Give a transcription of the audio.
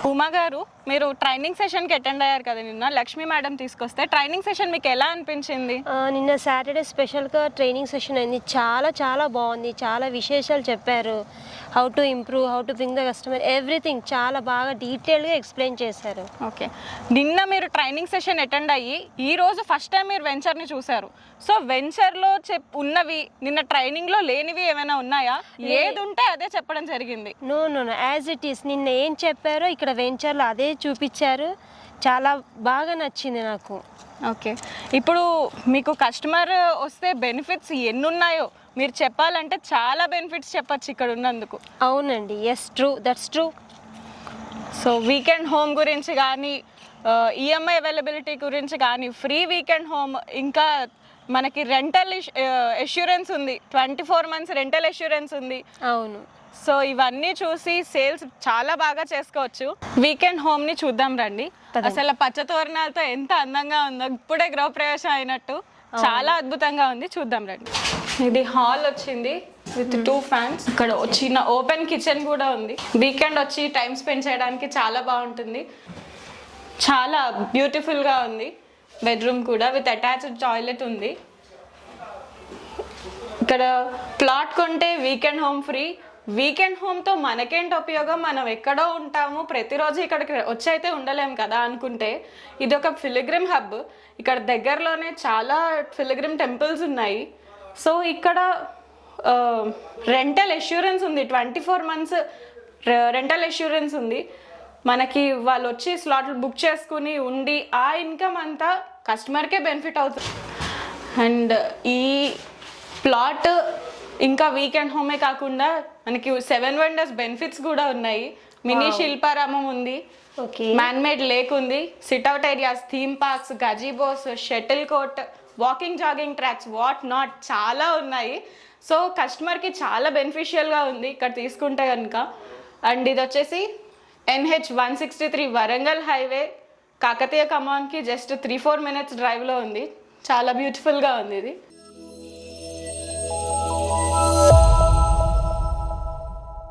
ఉమా గారు, మీరు training సెషన్కి attend అయ్యారు కదా నిన్న, లక్ష్మీ మేడం తీసుకొస్తే ట్రైనింగ్ సెషన్ మీకు ఎలా అనిపించింది? నిన్న సాటర్డే స్పెషల్గా ట్రైనింగ్ సెషన్ అయింది. చాలా చాలా బాగుంది. చాలా విశేషాలు చెప్పారు. How to improve, how to bring the customer, everything చాలా బాగా డీటెయిల్గా ఎక్స్ప్లెయిన్ చేశారు. ఓకే, నిన్న మీరు ట్రైనింగ్ సెషన్ అటెండ్ అయ్యి ఈరోజు ఫస్ట్ టైం మీరు వెంచర్ని చూశారు. సో వెంచర్లో ఉన్నవి నిన్న ట్రైనింగ్లో లేనివి ఏమైనా ఉన్నాయా? ఏది ఉంటే అదే చెప్పడం జరిగింది. నో యాజ్ ఇట్ ఈస్ నిన్న ఏం చెప్పారో ఇక్కడ వెంచర్లో అదే చూపించారు. చాలా బాగా నచ్చింది నాకు. ఓకే, ఇప్పుడు మీకు కస్టమర్ వస్తే బెనిఫిట్స్ ఎన్ని ఉన్నాయో మీరు చెప్పాలంటే చాలా బెనిఫిట్స్ చెప్పచ్చు ఇక్కడ ఉన్నందుకు. అవునండి, yes true, that's true. So weekend home గురించి కానీ, ఈఎంఐ అవైలబిలిటీ గురించి కానీ, ఫ్రీ వీకెండ్ హోమ్, ఇంకా మనకి రెంటల్ ఎష్యూరెన్స్ ఉంది, 24 months రెంటల్ ఎష్యూరెన్స్ ఉంది. అవును. సో ఇవన్నీ చూసి సేల్స్ చాలా బాగా చేసుకోవచ్చు. వీకెండ్ హోమ్ ని చూద్దాం రండి. అసలు పచ్చ తోరణాలతో ఎంత అందంగా ఉందో, ఇప్పుడే గృహప్రవేశం అయినట్టు చాలా అద్భుతంగా ఉంది. చూద్దాం రండి. ఇది హాల్ వచ్చింది విత్ 2 fans. ఇక్కడ చిన్న ఓపెన్ కిచెన్ కూడా ఉంది. వీకెండ్ వచ్చి టైం స్పెండ్ చేయడానికి చాలా బాగుంటుంది. చాలా బ్యూటిఫుల్ గా ఉంది. బెడ్రూమ్ కూడా విత్ అటాచ్డ్ టాయిలెట్ ఉంది. ఇక్కడ ప్లాట్ కొంటే వీకెండ్ హోమ్ ఫ్రీ. వీకెండ్ హోమ్తో మనకేంటి ఉపయోగం? మనం ఎక్కడో ఉంటాము, ప్రతిరోజు ఇక్కడికి వచ్చి అయితే ఉండలేము కదా అనుకుంటే, ఇది ఒక ఫిలిగ్రిమ్ హబ్. ఇక్కడ దగ్గరలోనే చాలా ఫిలిగ్రిమ్ టెంపుల్స్ ఉన్నాయి. సో ఇక్కడ రెంటల్ ఎష్యూరెన్స్ ఉంది, 24 months రెంటల్ ఎష్యూరెన్స్ ఉంది. మనకి వాళ్ళు వచ్చి స్లాట్లు బుక్ చేసుకుని ఉండి ఆ ఇన్కమ్ అంతా కస్టమర్కే బెనిఫిట్ అవుతుంది. అండ్ ఈ ప్లాట్ ఇంకా వీకెండ్ హోమే కాకుండా మనకి 7 wonders బెనిఫిట్స్ కూడా ఉన్నాయి. మినీ శిల్పారామం ఉంది, మ్యాన్మేడ్ లేక్ ఉంది, sit out areas, theme parks, gazebos, shuttle court, walking jogging tracks, what not చాలా ఉన్నాయి. సో కస్టమర్కి చాలా బెనిఫిషియల్గా ఉంది ఇక్కడ తీసుకుంటే కనుక. అండ్ ఇది వచ్చేసి NH 163 వరంగల్ హైవే, కాకతీయ కమాన్కి జస్ట్ 3-4 minutes డ్రైవ్లో ఉంది. చాలా బ్యూటిఫుల్గా ఉంది ఇది.